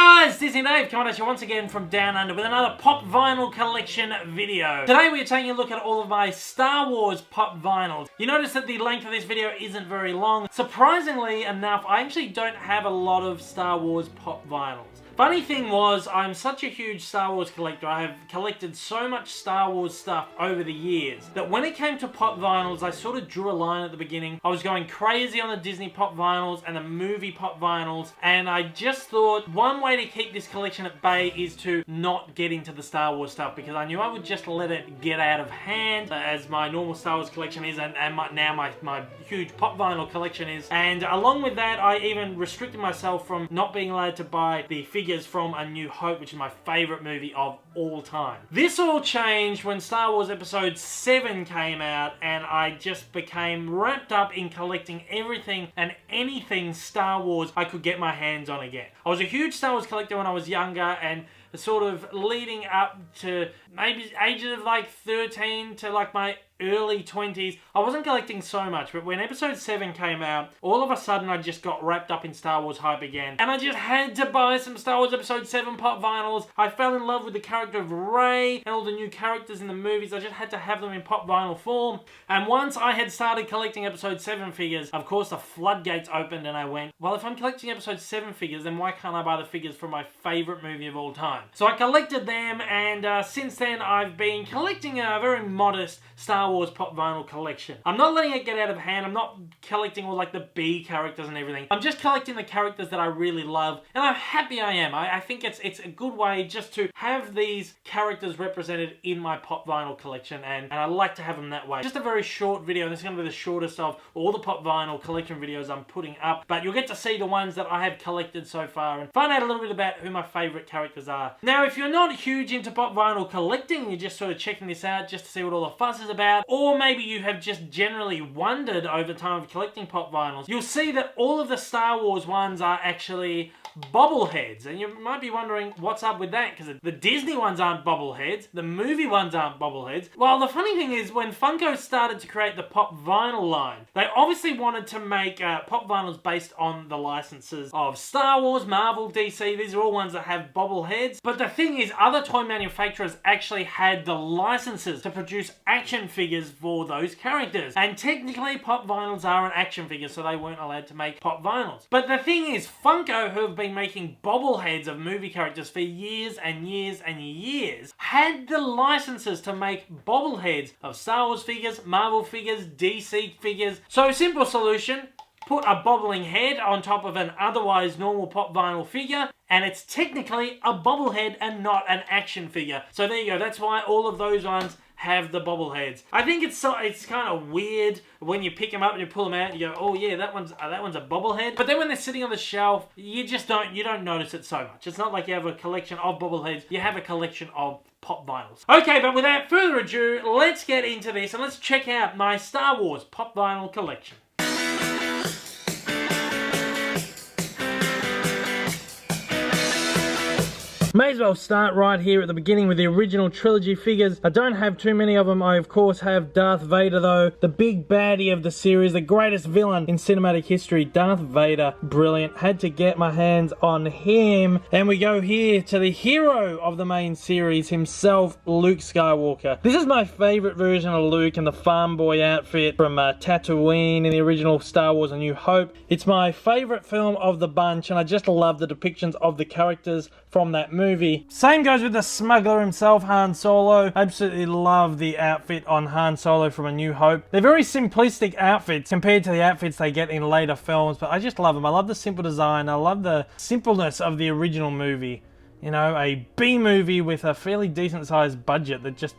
guys, Disney Dave coming at you once again from Down Under with another Pop Vinyl Collection video. Today we are taking a look at all of my Star Wars Pop Vinyls. You notice that the length of this video isn't very long. Surprisingly enough, I actually don't have a lot of Star Wars Pop Vinyls. Funny thing was, I'm such a huge Star Wars collector. I have collected so much Star Wars stuff over the years that when it came to Pop Vinyls, I sort of drew a line at the beginning. I was going crazy on the Disney Pop Vinyls and the movie Pop Vinyls, and I just thought one way to keep this collection at bay is to not get into the Star Wars stuff, because I knew I would just let it get out of hand as my normal Star Wars collection is, and now my huge Pop Vinyl collection is. And along with that, I even restricted myself from not being allowed to buy the figures from A New Hope, which is my favorite movie of all time. This all changed when Star Wars Episode 7 came out, and I just became wrapped up in collecting everything and anything Star Wars I could get my hands on again. I was a huge Star Wars collector when I was younger, and sort of leading up to maybe ages of like 13 to like my early 20s, I wasn't collecting so much, but when Episode 7 came out, all of a sudden I just got wrapped up in Star Wars hype again, and I just had to buy some Star Wars Episode 7 Pop Vinyls. I fell in love with the character of Rey and all the new characters in the movies. I just had to have them in Pop Vinyl form, and once I had started collecting Episode 7 figures, of course the floodgates opened, and I went, well, if I'm collecting Episode 7 figures, then why can't I buy the figures from my favorite movie of all time? So I collected them, and since then I've been collecting a very modest Star Wars Pop Vinyl collection. I'm not letting it get out of hand. I'm not collecting all like the B characters and everything. I'm just collecting the characters that I really love, and I'm happy I am. I think it's a good way just to have these characters represented in my Pop Vinyl collection, and I like to have them that way. Just a very short video, and this is going to be the shortest of all the Pop Vinyl collection videos I'm putting up, but you'll get to see the ones that I have collected so far and find out a little bit about who my favorite characters are. Now, if you're not huge into Pop Vinyl collecting, you're just sort of checking this out just to see what all the fuss is about, or maybe you have just generally wondered over time of collecting Pop Vinyls, you'll see that all of the Star Wars ones are actually bobbleheads, and you might be wondering what's up with that, because the Disney ones aren't bobbleheads, the movie ones aren't bobbleheads. Well, the funny thing is, when Funko started to create the Pop Vinyl line, they obviously wanted to make Pop Vinyls based on the licenses of Star Wars, Marvel, DC. These are all ones that have bobbleheads, but the thing is, other toy manufacturers actually had the licenses to produce action figures for those characters, and technically Pop Vinyls are an action figure, so they weren't allowed to make Pop Vinyls. But the thing is, Funko, who have been making bobbleheads of movie characters for years and years and years, had the licenses to make bobbleheads of Star Wars figures, Marvel figures, DC figures. So simple solution, put a bobbling head on top of an otherwise normal Pop Vinyl figure, and it's technically a bobblehead and not an action figure. So there you go, that's why all of those ones have the bobbleheads. I think it's kind of weird when you pick them up and you pull them out and you go, oh yeah, that one's a bobblehead. But then when they're sitting on the shelf, you don't notice it so much. It's not like you have a collection of bobbleheads, you have a collection of Pop Vinyls. Okay, but without further ado, let's get into this and let's check out my Star Wars Pop Vinyl collection. May as well start right here at the beginning with the original Trilogy figures. I don't have too many of them. I of course have Darth Vader though, the big baddie of the series, the greatest villain in cinematic history, Darth Vader. Brilliant. Had to get my hands on him. And we go here to the hero of the main series himself, Luke Skywalker. This is my favorite version of Luke in the farm boy outfit from Tatooine in the original Star Wars A New Hope. It's my favorite film of the bunch, and I just love the depictions of the characters from that movie. Same goes with the smuggler himself, Han Solo. Absolutely love the outfit on Han Solo from A New Hope. They're very simplistic outfits compared to the outfits they get in later films, but I just love them. I love the simple design. I love the simpleness of the original movie. You know, a B movie with a fairly decent sized budget that just,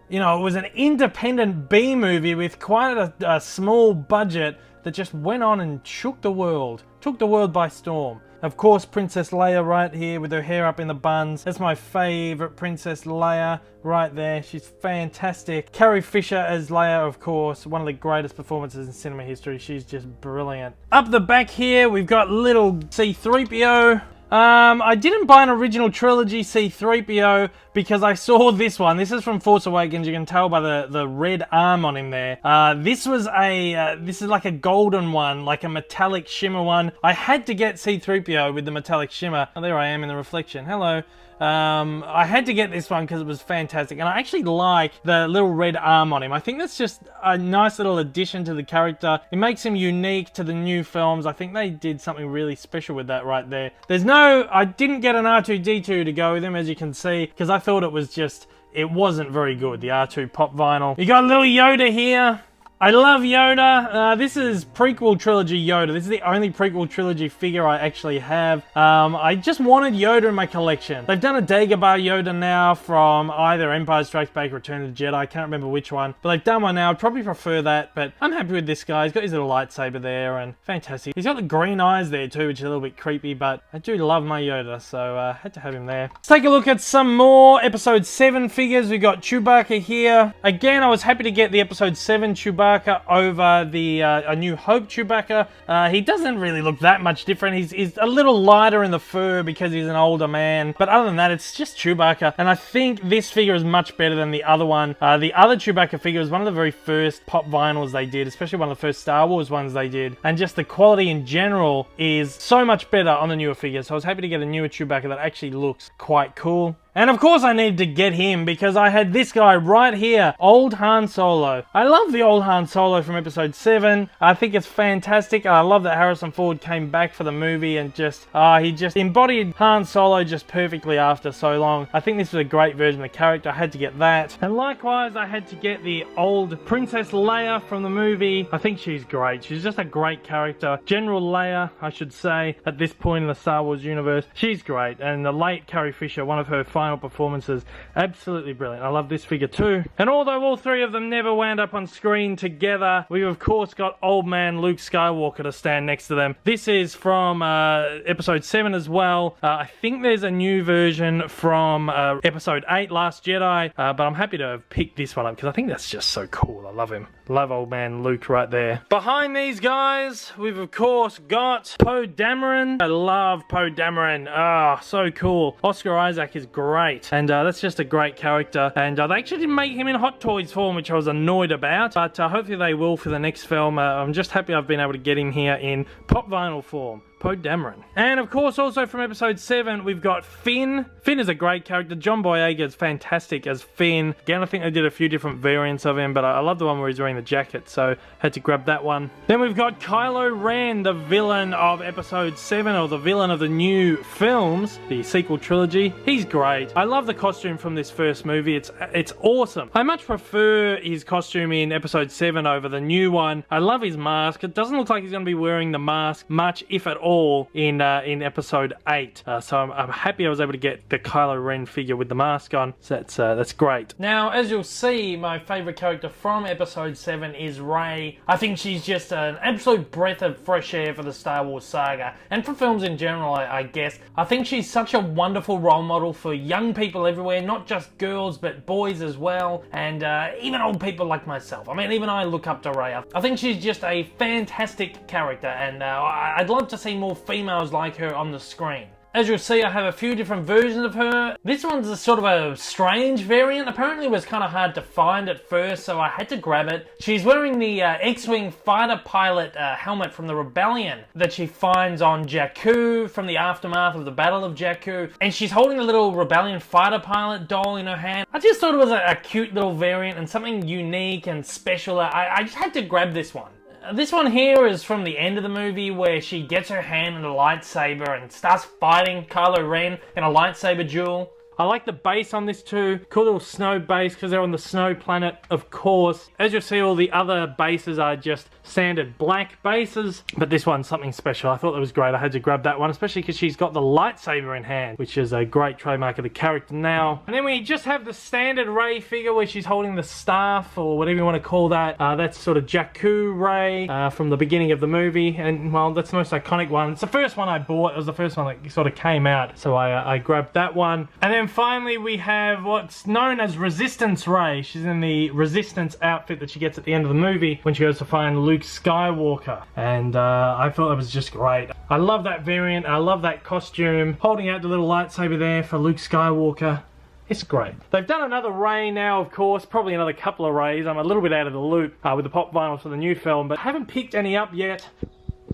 you know, it was an independent B movie with quite a small budget that just went on and shook the world. Took the world by storm. Of course, Princess Leia right here with her hair up in the buns. That's my favorite Princess Leia right there. She's fantastic. Carrie Fisher as Leia, of course, one of the greatest performances in cinema history. She's just brilliant. Up the back here, we've got little C-3PO. I didn't buy an original Trilogy C-3PO because I saw this one. This is from Force Awakens. You can tell by the red arm on him there. This was this is like a golden one, like a metallic shimmer one. I had to get C-3PO with the metallic shimmer. Oh, there I am in the reflection. Hello. I had to get this one because it was fantastic, and I actually like the little red arm on him. I think that's just a nice little addition to the character. It makes him unique to the new films. I think they did something really special with that right there. I didn't get an R2-D2 to go with him, as you can see, because I thought it wasn't very good, the R2 pop vinyl. You got a little Yoda here. I love Yoda. This is prequel trilogy Yoda. This is the only prequel trilogy figure I actually have. I just wanted Yoda in my collection. They've done a Dagobah Yoda now from either Empire Strikes Back or Return of the Jedi. I can't remember which one. But they've done one now. I'd probably prefer that. But I'm happy with this guy. He's got his little lightsaber there and fantastic. He's got the green eyes there too, which is a little bit creepy. But I do love my Yoda, so I had to have him there. Let's take a look at some more Episode 7 figures. We got Chewbacca here. Again, I was happy to get the Episode 7 Chewbacca over the A New Hope Chewbacca. He doesn't really look that much different. He's a little lighter in the fur because he's an older man. But other than that, it's just Chewbacca. And I think this figure is much better than the other one. The other Chewbacca figure was one of the very first pop vinyls they did, especially one of the first Star Wars ones they did. And just the quality in general is so much better on the newer figure. So I was happy to get a newer Chewbacca that actually looks quite cool. And of course I needed to get him because I had this guy right here, old Han Solo. I love the old Han Solo from Episode 7. I think it's fantastic. I love that Harrison Ford came back for the movie and he just embodied Han Solo just perfectly after so long. I think this was a great version of the character. I had to get that. And likewise, I had to get the old Princess Leia from the movie. I think she's great. She's just a great character. General Leia, I should say, at this point in the Star Wars universe. She's great. And the late Carrie Fisher, one of her final performances, absolutely brilliant. I love this figure too. And although all three of them never wound up on screen together, we've of course got old man Luke Skywalker to stand next to them. This is from Episode 7 as well. I think there's a new version from Episode 8, Last Jedi, but I'm happy to have picked this one up because I think that's just so cool. I love him. Love old man Luke right there. Behind these guys, we've of course got Poe Dameron. I love Poe Dameron. Ah, so cool. Oscar Isaac is great, and that's just a great character. And they actually didn't make him in Hot Toys form, which I was annoyed about, but hopefully they will for the next film. I'm just happy I've been able to get him here in pop vinyl form. Poe Dameron. And of course, also from Episode 7, we've got Finn. Finn is a great character. John Boyega is fantastic as Finn. Again, I think they did a few different variants of him, but I love the one where he's wearing the jacket, so had to grab that one. Then we've got Kylo Ren, the villain of Episode 7, or the villain of the new films, the sequel trilogy. He's great. I love the costume from this first movie. It's awesome. I much prefer his costume in Episode 7 over the new one. I love his mask. It doesn't look like he's going to be wearing the mask much, if at all, in Episode 8. So I'm happy I was able to get the Kylo Ren figure with the mask on. So that's great. Now, as you'll see, my favourite character from Episode 7 is Rey. I think she's just an absolute breath of fresh air for the Star Wars saga, and for films in general, I guess. I think she's such a wonderful role model for young people everywhere, not just girls, but boys as well, and even old people like myself. I mean, even I look up to Rey. I think she's just a fantastic character, and I'd love to see more females like her on the screen. As you'll see, I have a few different versions of her. This one's a sort of a strange variant. Apparently it was kind of hard to find at first, so I had to grab it. She's wearing the X-Wing fighter pilot helmet from the Rebellion that she finds on Jakku from the aftermath of the Battle of Jakku. And she's holding a little Rebellion fighter pilot doll in her hand. I just thought it was a cute little variant and something unique and special. I just had to grab this one. This one here is from the end of the movie where she gets her hand in a lightsaber and starts fighting Kylo Ren in a lightsaber duel. I like the base on this too. Cool little snow base because they're on the snow planet, of course. As you'll see, all the other bases are just standard black bases, but this one's something special. I thought that was great. I had to grab that one, especially because she's got the lightsaber in hand, which is a great trademark of the character now. And then we just have the standard Rey figure where she's holding the staff, or whatever you want to call that. That's sort of Jakku Rey from the beginning of the movie, and well, that's the most iconic one. It's the first one I bought. It was the first one that sort of came out, so I grabbed that one. And then finally we have what's known as Resistance Ray. She's in the Resistance outfit that she gets at the end of the movie when she goes to find Luke Skywalker. And I thought that was just great. I love that variant, I love that costume. Holding out the little lightsaber there for Luke Skywalker. It's great. They've done another Ray now, of course, probably another couple of Rays. I'm a little bit out of the loop with the pop vinyls for the new film, but I haven't picked any up yet.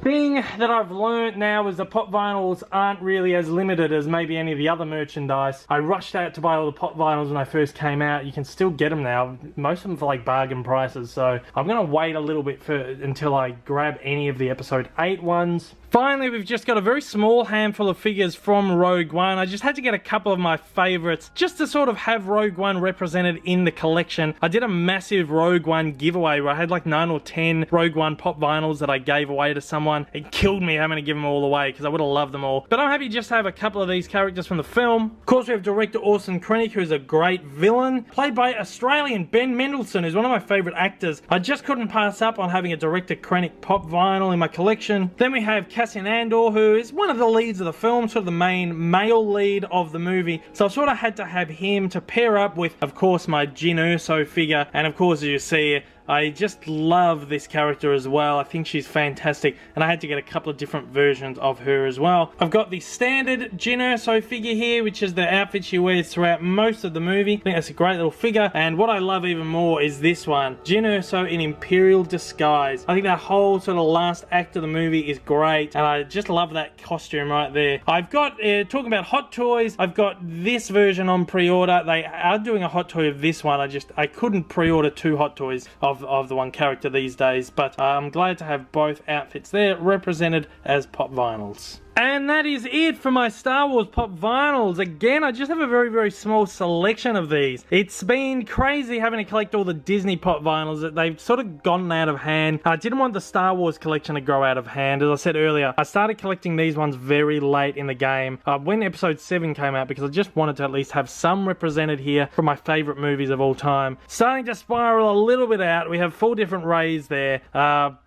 Thing that I've learned now is the pop vinyls aren't really as limited as maybe any of the other merchandise. I rushed out to buy all the pop vinyls when I first came out. You can still get them now, most of them for like bargain prices, so I'm gonna wait a little bit until I grab any of the episode 8 ones. Finally, we've just got a very small handful of figures from Rogue One. I just had to get a couple of my favorites just to sort of have Rogue One represented in the collection. I did a massive Rogue One giveaway where I had like 9 or 10 Rogue One pop vinyls that I gave away to someone. It killed me having to give them all away because I would have loved them all. But I'm happy just to have a couple of these characters from the film. Of course, we have director Orson Krennic, who's a great villain, played by Australian Ben Mendelsohn, who's one of my favorite actors. I just couldn't pass up on having a director Krennic pop vinyl in my collection. Then we have Cassian Andor, who is one of the leads of the film, sort of the main male lead of the movie. So I sort of had to have him to pair up with, of course, my Jyn Erso figure. And of course, as you see, I just love this character as well. I think she's fantastic, and I had to get a couple of different versions of her as well. I've got the standard Jyn Erso figure here, which is the outfit she wears throughout most of the movie. I think that's a great little figure, and what I love even more is this one, Jyn Erso in Imperial disguise. I think that whole sort of last act of the movie is great, and I just love that costume right there. I've got, talking about Hot Toys, I've got this version on pre-order. They are doing a Hot Toy of this one. I couldn't pre-order 2 Hot Toys of the one character these days, but I'm glad to have both outfits there represented as pop vinyls. And that is it for my Star Wars pop vinyls. Again, I just have a very, very small selection of these. It's been crazy having to collect all the Disney pop vinyls that they've sort of gotten out of hand. I didn't want the Star Wars collection to go out of hand. As I said earlier, I started collecting these ones very late in the game when episode 7 came out, because I just wanted to at least have some represented here from my favorite movies of all time. Starting to spiral a little bit out. We have 4 different Rays there,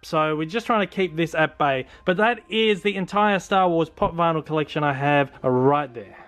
so we're just trying to keep this at bay. But that is the entire Star Wars pop vinyl collection I have right there.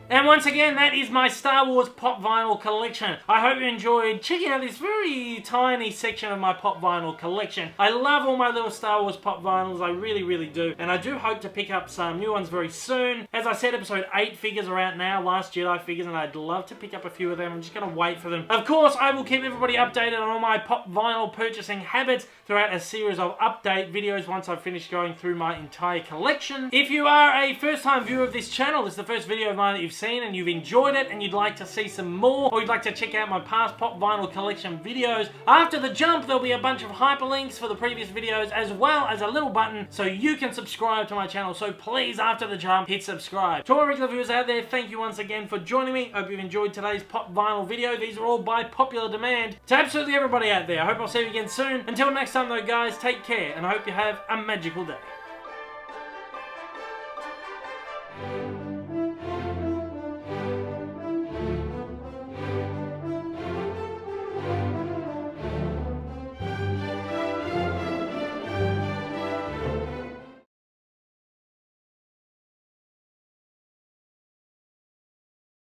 And once again, that is my Star Wars pop vinyl collection. I hope you enjoyed checking out this very tiny section of my pop vinyl collection. I love all my little Star Wars pop vinyls, I really, really do. And I do hope to pick up some new ones very soon. As I said, episode 8 figures are out now, Last Jedi figures, and I'd love to pick up a few of them. I'm just going to wait for them. Of course, I will keep everybody updated on all my pop vinyl purchasing habits throughout a series of update videos once I've finished going through my entire collection. If you are a first-time viewer of this channel, this is the first video of mine that you've seen and you've enjoyed it and you'd like to see some more, or you'd like to check out my past pop vinyl collection videos, after the jump there'll be a bunch of hyperlinks for the previous videos as well as a little button so you can subscribe to my channel. So please, after the jump, hit subscribe. To all my regular viewers out there, thank you once again for joining me. I hope you've enjoyed today's pop vinyl video. These are all by popular demand to absolutely everybody out there. I hope I'll see you again soon. Until next time though guys, take care and I hope you have a magical day.